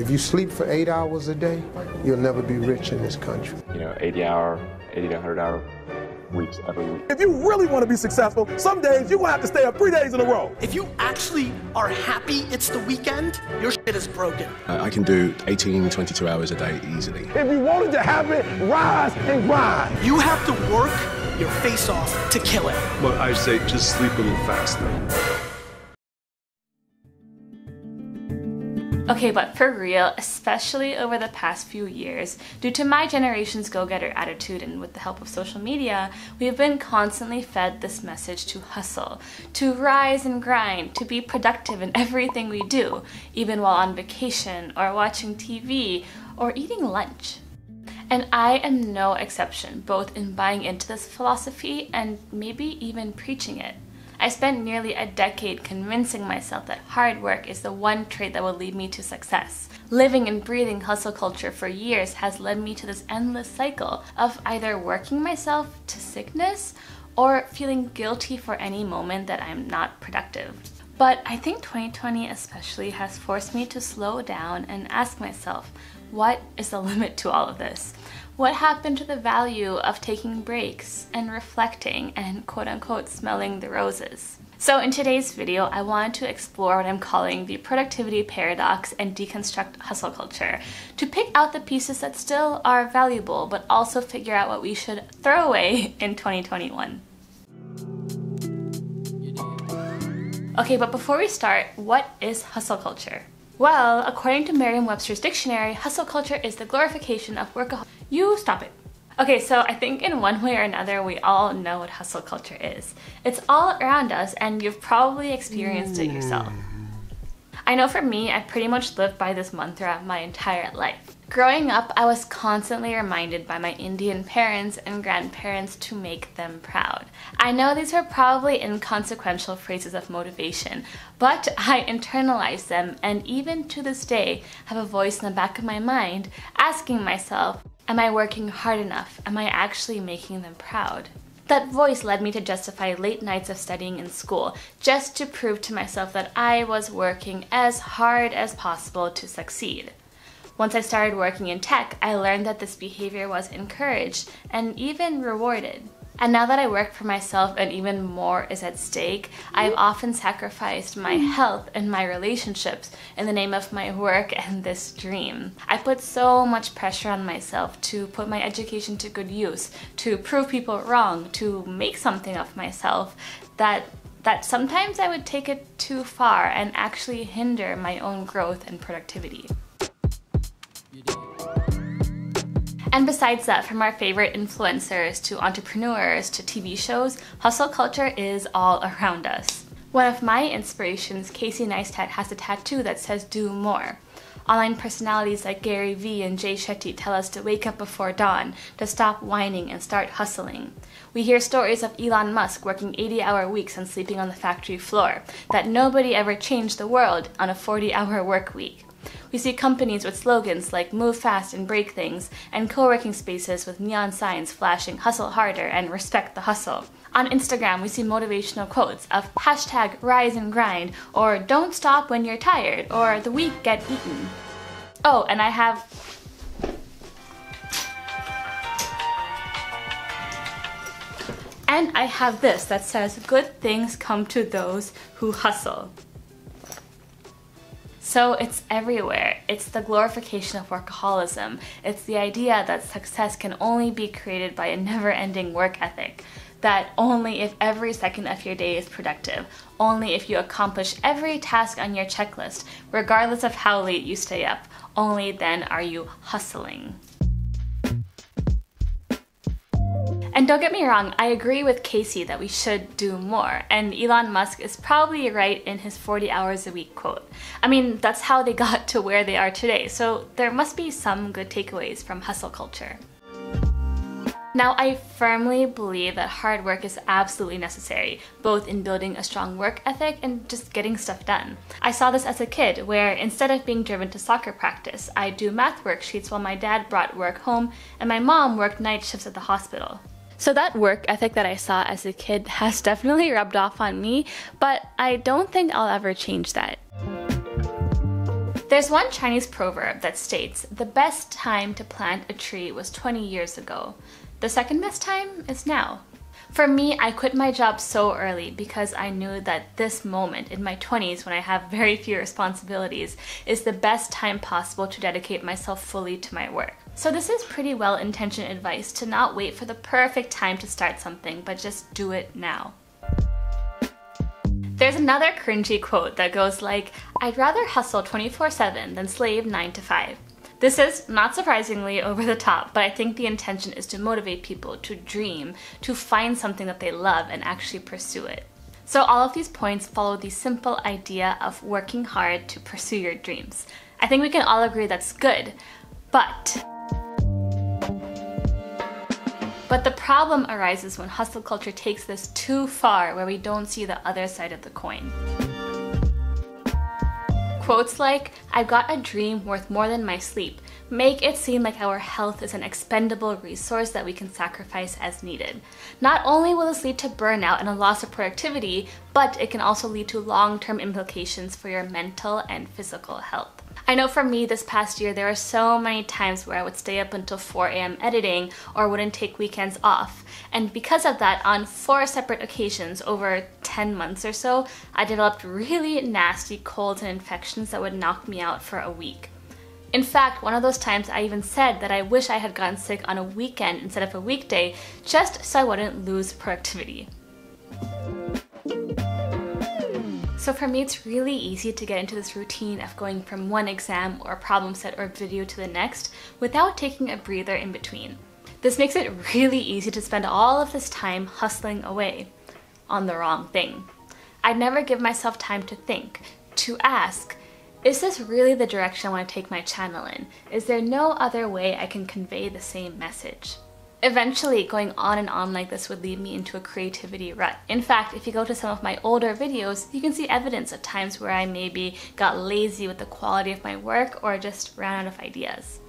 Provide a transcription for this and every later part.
If you sleep for 8 hours a day, you'll never be rich in this country. 80 to 100 hour weeks every week. If you really want to be successful, some days you're going to have to stay up 3 days in a row. If you actually are happy it's the weekend, your shit is broken. I can do 18, 22 hours a day easily. If you wanted to have it, rise and grind. You have to work your face off to kill it. But I say just sleep a little faster. Okay, but for real, especially over the past few years, due to my generation's go-getter attitude and with the help of social media, we have been constantly fed this message to hustle, to rise and grind, to be productive in everything we do, even while on vacation or watching TV or eating lunch. And I am no exception, both in buying into this philosophy and maybe even preaching it. I spent nearly a decade convincing myself that hard work is the one trait that will lead me to success. Living and breathing hustle culture for years has led me to this endless cycle of either working myself to sickness or feeling guilty for any moment that I'm not productive. But I think 2020 especially has forced me to slow down and ask myself, what is the limit to all of this? What happened to the value of taking breaks and reflecting and quote-unquote smelling the roses? So in today's video, I wanted to explore what I'm calling the productivity paradox and deconstruct hustle culture, to pick out the pieces that still are valuable, but also figure out what we should throw away in 2021. Okay, but before we start, what is hustle culture? Well, according to Merriam-Webster's dictionary, hustle culture is the glorification of workaholic. You stop it. Okay, so I think in one way or another, we all know what hustle culture is. It's all around us, and you've probably experienced it yourself. I know for me, I pretty much lived by this mantra my entire life. Growing up, I was constantly reminded by my Indian parents and grandparents to make them proud. I know these are probably inconsequential phrases of motivation, but I internalized them and even to this day have a voice in the back of my mind asking myself, am I working hard enough? Am I actually making them proud? That voice led me to justify late nights of studying in school, just to prove to myself that I was working as hard as possible to succeed. Once I started working in tech, I learned that this behavior was encouraged and even rewarded. And now that I work for myself and even more is at stake, I've often sacrificed my health and my relationships in the name of my work and this dream. I put so much pressure on myself to put my education to good use, to prove people wrong, to make something of myself, that sometimes I would take it too far and actually hinder my own growth and productivity. And besides that, from our favorite influencers to entrepreneurs to TV shows, hustle culture is all around us. One of my inspirations, Casey Neistat, has a tattoo that says "Do more." Online personalities like Gary Vee and Jay Shetty tell us to wake up before dawn, to stop whining and start hustling. We hear stories of Elon Musk working 80-hour weeks and sleeping on the factory floor, that nobody ever changed the world on a 40-hour work week. We see companies with slogans like "Move fast and break things," and co-working spaces with neon signs flashing "Hustle harder" and "Respect the hustle." On Instagram, we see motivational quotes of #rise and grind, or "Don't stop when you're tired," or "The weak get eaten." Oh, and I have this that says "Good things come to those who hustle." So it's everywhere. It's the glorification of workaholism. It's the idea that success can only be created by a never-ending work ethic. That only if every second of your day is productive, only if you accomplish every task on your checklist, regardless of how late you stay up, only then are you hustling. And don't get me wrong, I agree with Casey that we should do more, and Elon Musk is probably right in his 40 hours a week quote. I mean, that's how they got to where they are today, so there must be some good takeaways from hustle culture. Now, I firmly believe that hard work is absolutely necessary, both in building a strong work ethic and just getting stuff done. I saw this as a kid, where instead of being driven to soccer practice, I'd do math worksheets while my dad brought work home and my mom worked night shifts at the hospital. So that work ethic that I saw as a kid has definitely rubbed off on me, but I don't think I'll ever change that. There's one Chinese proverb that states, the best time to plant a tree was 20 years ago. The second best time is now. For me, I quit my job so early because I knew that this moment in my 20s, when I have very few responsibilities, is the best time possible to dedicate myself fully to my work. So this is pretty well-intentioned advice to not wait for the perfect time to start something, but just do it now. There's another cringy quote that goes like, I'd rather hustle 24/7 than slave 9 to 5. This is, not surprisingly, over the top, but I think the intention is to motivate people to dream, to find something that they love and actually pursue it. So all of these points follow the simple idea of working hard to pursue your dreams. I think we can all agree that's good, but the problem arises when hustle culture takes this too far, where we don't see the other side of the coin. Quotes like, I've got a dream worth more than my sleep, make it seem like our health is an expendable resource that we can sacrifice as needed. Not only will this lead to burnout and a loss of productivity, but it can also lead to long-term implications for your mental and physical health. I know for me this past year there were so many times where I would stay up until 4 a.m. editing or wouldn't take weekends off. And because of that, on 4 separate occasions over 10 months or so, I developed really nasty colds and infections that would knock me out for a week. In fact, one of those times I even said that I wish I had gotten sick on a weekend instead of a weekday, just so I wouldn't lose productivity. So for me, it's really easy to get into this routine of going from one exam or problem set or video to the next without taking a breather in between. This makes it really easy to spend all of this time hustling away on the wrong thing. I never give myself time to think, to ask, is this really the direction I want to take my channel in? Is there no other way I can convey the same message? Eventually, going on and on like this would lead me into a creativity rut. In fact, if you go to some of my older videos, you can see evidence of times where I maybe got lazy with the quality of my work or just ran out of ideas.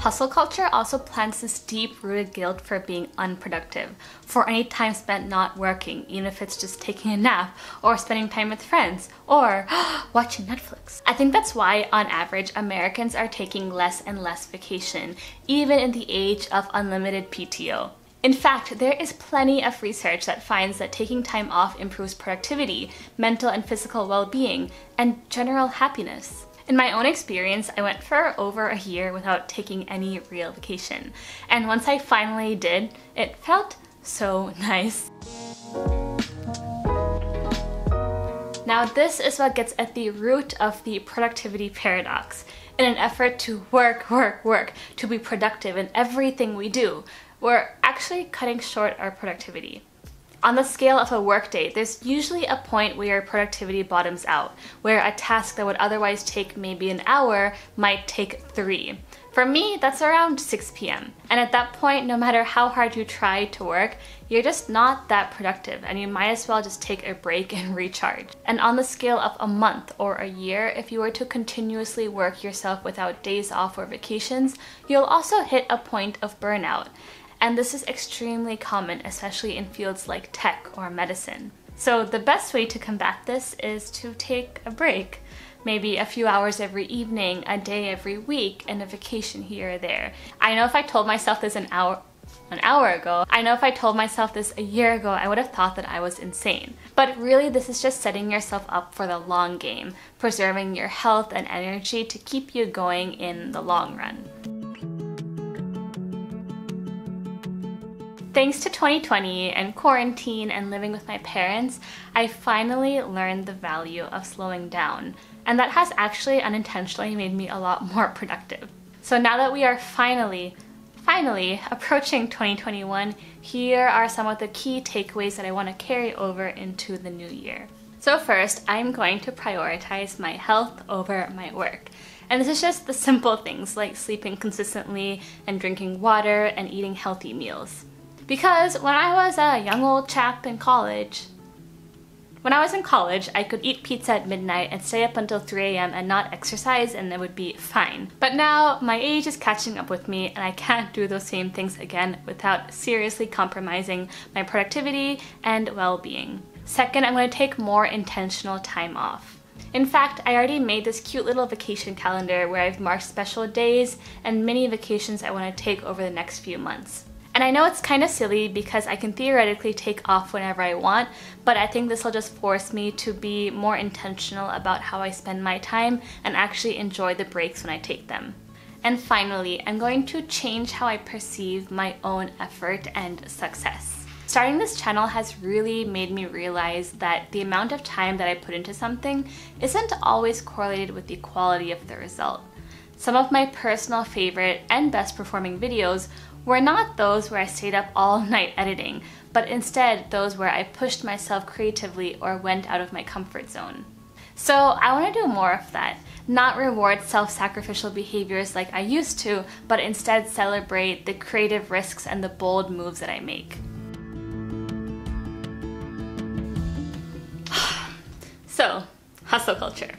Hustle culture also plants this deep-rooted guilt for being unproductive, for any time spent not working, even if it's just taking a nap, or spending time with friends, or watching Netflix. I think that's why, on average, Americans are taking less and less vacation, even in the age of unlimited PTO. In fact, there is plenty of research that finds that taking time off improves productivity, mental and physical well-being, and general happiness. In my own experience, I went for over a year without taking any real vacation. And once I finally did, it felt so nice. Now this is what gets at the root of the productivity paradox. In an effort to work, to be productive in everything we do, we're actually cutting short our productivity. On the scale of a workday, there's usually a point where your productivity bottoms out, where a task that would otherwise take maybe an hour might take 3. For me, that's around 6 p.m. And at that point, no matter how hard you try to work, you're just not that productive and you might as well just take a break and recharge. And on the scale of a month or a year, if you were to continuously work yourself without days off or vacations, you'll also hit a point of burnout. And this is extremely common, especially in fields like tech or medicine. So the best way to combat this is to take a break. Maybe a few hours every evening, a day every week, and a vacation here or there. I know if I told myself this an hour ago, I know if I told myself this a year ago, I would have thought that I was insane. But really, this is just setting yourself up for the long game, preserving your health and energy to keep you going in the long run. Thanks to 2020 and quarantine and living with my parents, I finally learned the value of slowing down. And that has actually unintentionally made me a lot more productive. So now that we are finally approaching 2021, here are some of the key takeaways that I want to carry over into the new year. So first, I'm going to prioritize my health over my work. And this is just the simple things like sleeping consistently and drinking water and eating healthy meals. Because when I was a young old chap in college, I could eat pizza at midnight and stay up until 3 a.m. and not exercise and it would be fine. But now my age is catching up with me and I can't do those same things again without seriously compromising my productivity and well-being. Second, I'm going to take more intentional time off. In fact, I already made this cute little vacation calendar where I've marked special days and mini vacations I want to take over the next few months. And I know it's kind of silly because I can theoretically take off whenever I want, but I think this will just force me to be more intentional about how I spend my time and actually enjoy the breaks when I take them. And finally, I'm going to change how I perceive my own effort and success. Starting this channel has really made me realize that the amount of time that I put into something isn't always correlated with the quality of the result. Some of my personal favorite and best performing videos were not those where I stayed up all night editing, but instead those where I pushed myself creatively or went out of my comfort zone. So I want to do more of that. Not reward self-sacrificial behaviors like I used to, but instead celebrate the creative risks and the bold moves that I make. So, hustle culture.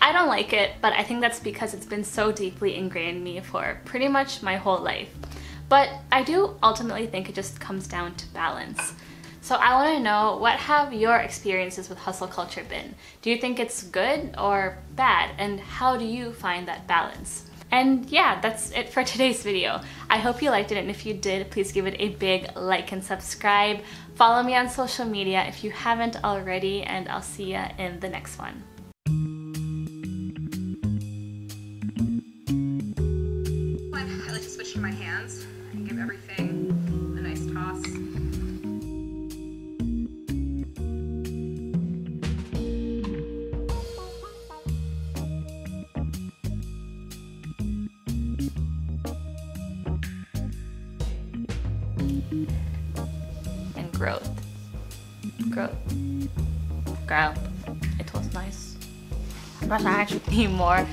I don't like it, but I think that's because it's been so deeply ingrained in me for pretty much my whole life. But I do ultimately think it just comes down to balance. So I want to know, what have your experiences with hustle culture been? Do you think it's good or bad? And how do you find that balance? And yeah, that's it for today's video. I hope you liked it, and if you did, please give it a big like and subscribe. Follow me on social media if you haven't already, and I'll see ya in the next one. I like to switch to my hands and give everything a nice toss. And growth. It was nice. But I actually need more.